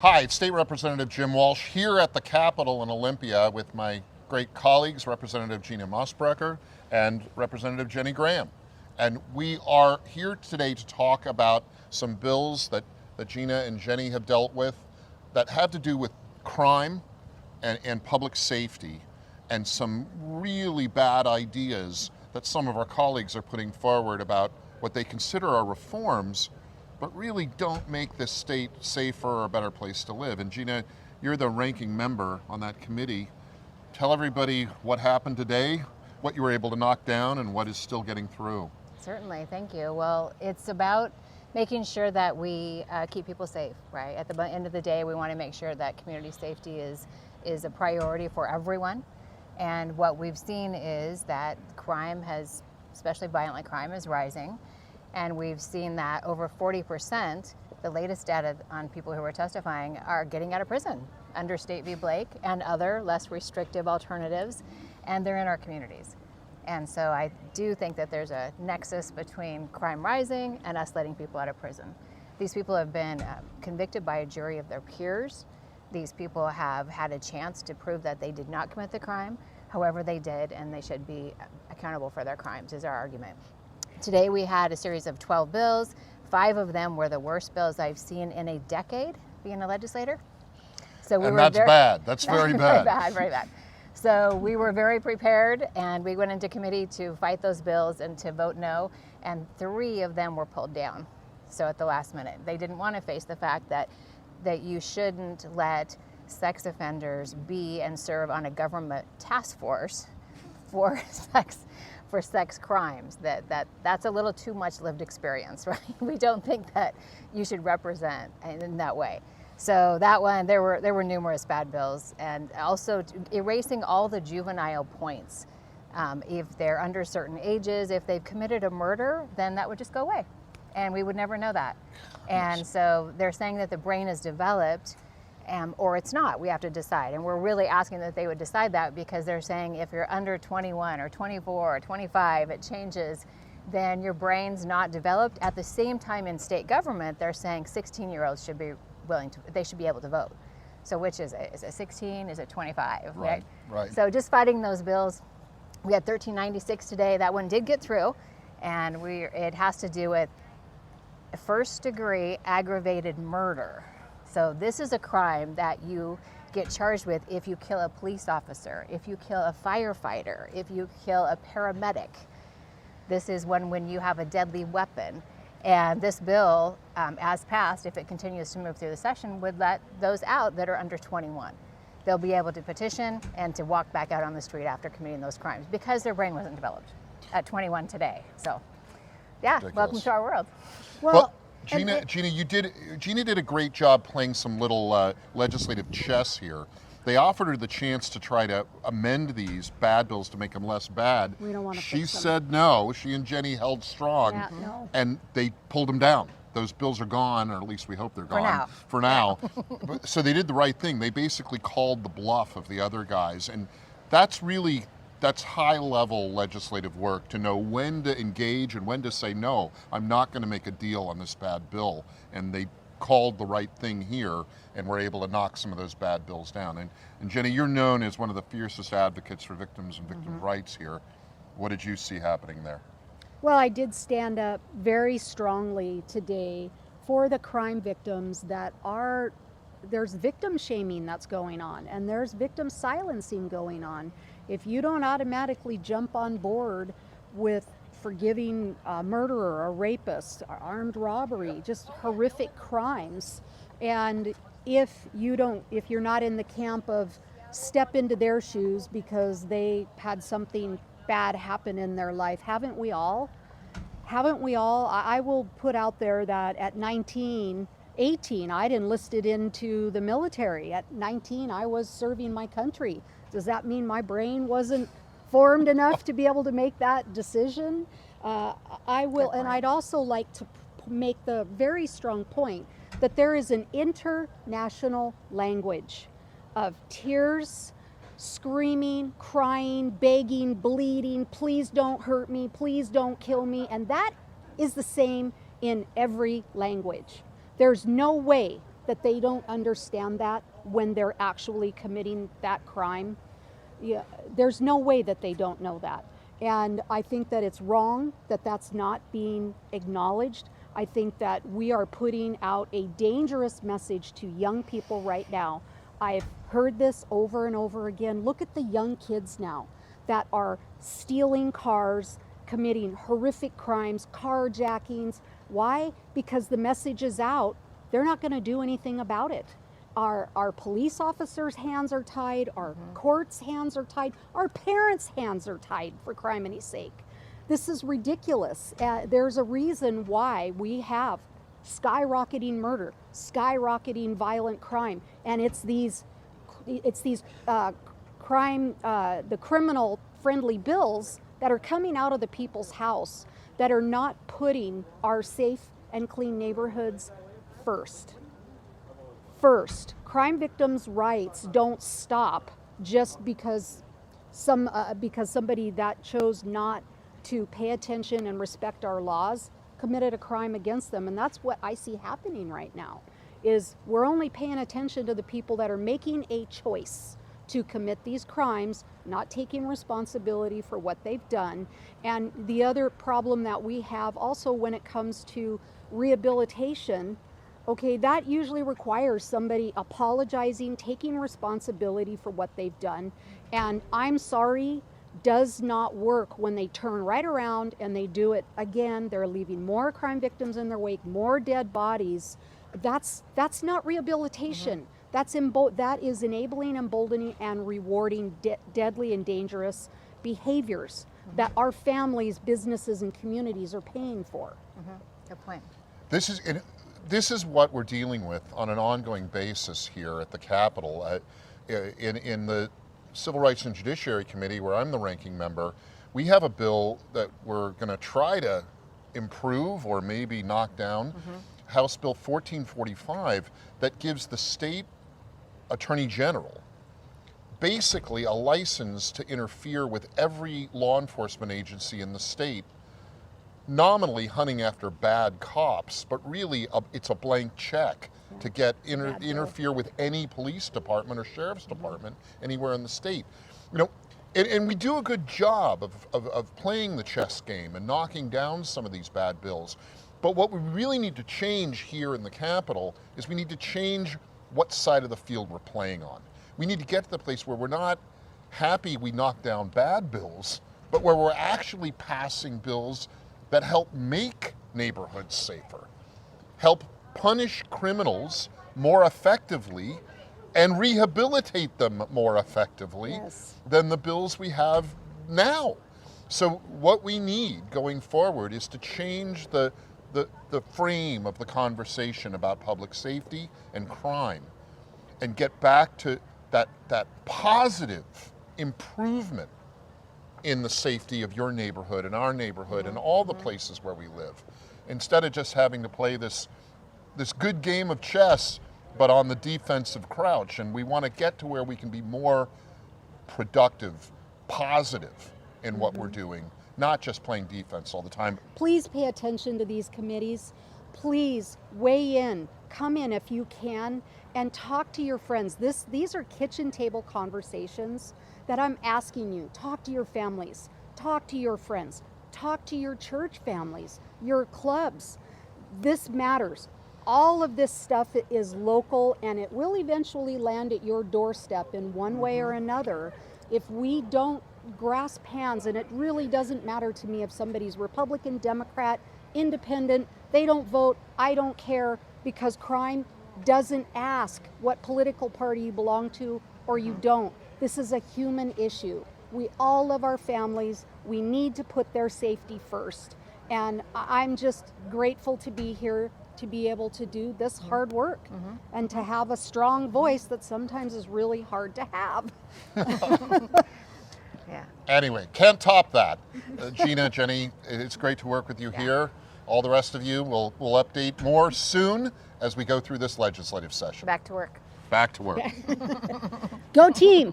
Hi, it's State Representative Jim Walsh here at the Capitol in Olympia with my great colleagues, Representative Gina Mosbrucker and Representative Jenny Graham. And we are here today to talk about some bills that Gina and Jenny have dealt with that have to do with crime and public safety, and some really bad ideas that some of our colleagues are putting forward about what they consider are reforms, but really don't make this state safer or a better place to live. And Gina, you're the ranking member on that committee. Tell everybody what happened today, what you were able to knock down, and what is still getting through. Certainly, thank you. Well, it's about making sure that we keep people safe, right? At the end of the day, we want to make sure that community safety is a priority for everyone. And what we've seen is that crime has, especially violent crime, is rising. And we've seen that over 40%, the latest data on people who are testifying, are getting out of prison under State v. Blake and other less restrictive alternatives, and they're in our communities. And so I do think that there's a nexus between crime rising and us letting people out of prison. These people have been convicted by a jury of their peers. These people have had a chance to prove that they did not commit the crime. However, they did, and they should be accountable for their crimes, is our argument. Today we had a series of 12 bills. 5 of them were the worst bills I've seen in a decade being a legislator. So we and were that's bad. That's very bad. Very bad. So we were very prepared, and we went into committee to fight those bills and to vote no, and 3 of them were pulled down. So at the last minute, they didn't want to face the fact that you shouldn't let sex offenders be and serve on a government task force for sex crimes. That's a little too much lived experience, right? We don't think that you should represent in that way. So that one, there were numerous bad bills, and also erasing all the juvenile points. If they're under certain ages, if they've committed a murder, then that would just go away, and we would never know that. And so they're saying that the brain is developed, or it's not. We have to decide, and we're really asking that they would decide that, because they're saying if you're under 21 or 24 or 25, it changes, then your brain's not developed. At the same time, in state government, they're saying 16-year-olds should be they should be able to vote. So which is it? Is it 16? Is it 25? Right. So just fighting those bills. We had 1396 today. That one did get through, and it has to do with first-degree aggravated murder. So this is a crime that you get charged with if you kill a police officer, if you kill a firefighter, if you kill a paramedic. This is when you have a deadly weapon. And this bill, as passed, if it continues to move through the session, would let those out that are under 21. They'll be able to petition and to walk back out on the street after committing those crimes because their brain wasn't developed at 21 today. So, yeah, Ridiculous. Welcome to our world. Well, Gina did a great job playing some little legislative chess here. They offered her the chance to try to amend these bad bills to make them less bad. We don't want to She fix them. said no. She and Jenny held strong, Yeah, no. and they pulled them down. Those bills are gone, or at least we hope they're gone. For now. So they did the right thing. They basically called the bluff of the other guys, and that's high-level legislative work, to know when to engage and when to say, no, I'm not going to make a deal on this bad bill. And they called the right thing here, and were able to knock some of those bad bills down. And Jenny, you're known as one of the fiercest advocates for victims and victim rights here. What did you see happening there? Well, I did stand up very strongly today for the crime victims there's victim shaming that's going on, and there's victim silencing going on. If you don't automatically jump on board with forgiving a murderer, a rapist, armed robbery, just horrific crimes, and if you're not in the camp of step into their shoes because they had something bad happen in their life, haven't we all? I will put out there that at 18, I'd enlisted into the military. At 19, I was serving my country. Does that mean my brain wasn't formed enough to be able to make that decision? I will, and I'd also like to make the very strong point that there is an international language of tears, screaming, crying, begging, bleeding, please don't hurt me, please don't kill me, and that is the same in every language. There's no way that they don't understand that when they're actually committing that crime. Yeah, there's no way that they don't know that. And I think that it's wrong that that's not being acknowledged. I think that we are putting out a dangerous message to young people right now. I've heard this over and over again. Look at the young kids now that are stealing cars, committing horrific crimes, carjackings. Why? Because the message is out. They're not going to do anything about it. Our police officers' hands are tied, our courts' hands are tied, our parents' hands are tied, for criminy sake. This is ridiculous. There's a reason why we have skyrocketing murder, skyrocketing violent crime, and it's these the criminal-friendly bills that are coming out of the people's house that are not putting our safe and clean neighborhoods first. Crime victims' rights don't stop just because somebody that chose not to pay attention and respect our laws committed a crime against them. And that's what I see happening right now, is we're only paying attention to the people that are making a choice to commit these crimes, not taking responsibility for what they've done. And the other problem that we have also when it comes to rehabilitation, okay, that usually requires somebody apologizing, taking responsibility for what they've done. And I'm sorry does not work when they turn right around and they do it again. They're leaving more crime victims in their wake, more dead bodies. That's not rehabilitation. That is enabling, emboldening, and rewarding deadly and dangerous behaviors that our families, businesses, and communities are paying for. Good point. This is what we're dealing with on an ongoing basis here at the Capitol. In the Civil Rights and Judiciary Committee, where I'm the ranking member, we have a bill that we're going to try to improve or maybe knock down, House Bill 1445, that gives the state attorney general basically a license to interfere with every law enforcement agency in the state, nominally hunting after bad cops, but really it's a blank check to get interfere with any police department or sheriff's department anywhere in the state. You know, and we do a good job of playing the chess game and knocking down some of these bad bills. But what we really need to change here in the Capitol is we need to change what side of the field we're playing on. We need to get to the place where we're not happy we knock down bad bills, but where we're actually passing bills that help make neighborhoods safer, help punish criminals more effectively and rehabilitate them more effectively than the bills we have now. So what we need going forward is to change the frame of the conversation about public safety and crime and get back to that positive improvement in the safety of your neighborhood and our neighborhood and all the places where we live, instead of just having to play this good game of chess but on the defensive crouch. And we want to get to where we can be more productive, positive in what we're doing, not just playing defense all the time. Please pay attention to these committees. Please weigh in, come in if you can, and talk to your friends. These are kitchen table conversations that I'm asking you. Talk to your families, talk to your friends, talk to your church families, your clubs. This matters. All of this stuff is local, and it will eventually land at your doorstep in one way or another if we don't grasp hands. And it really doesn't matter to me if somebody's Republican, Democrat, Independent, they don't vote, I don't care, because crime doesn't ask what political party you belong to or you don't. This is a human issue. We all love our families. We need to put their safety first. And I'm just grateful to be here, to be able to do this hard work and to have a strong voice that sometimes is really hard to have. Anyway, can't top that. Gina, Jenny, it's great to work with you here. All the rest of you, we'll update more soon as we go through this legislative session. Back to work. Back to work. Go team!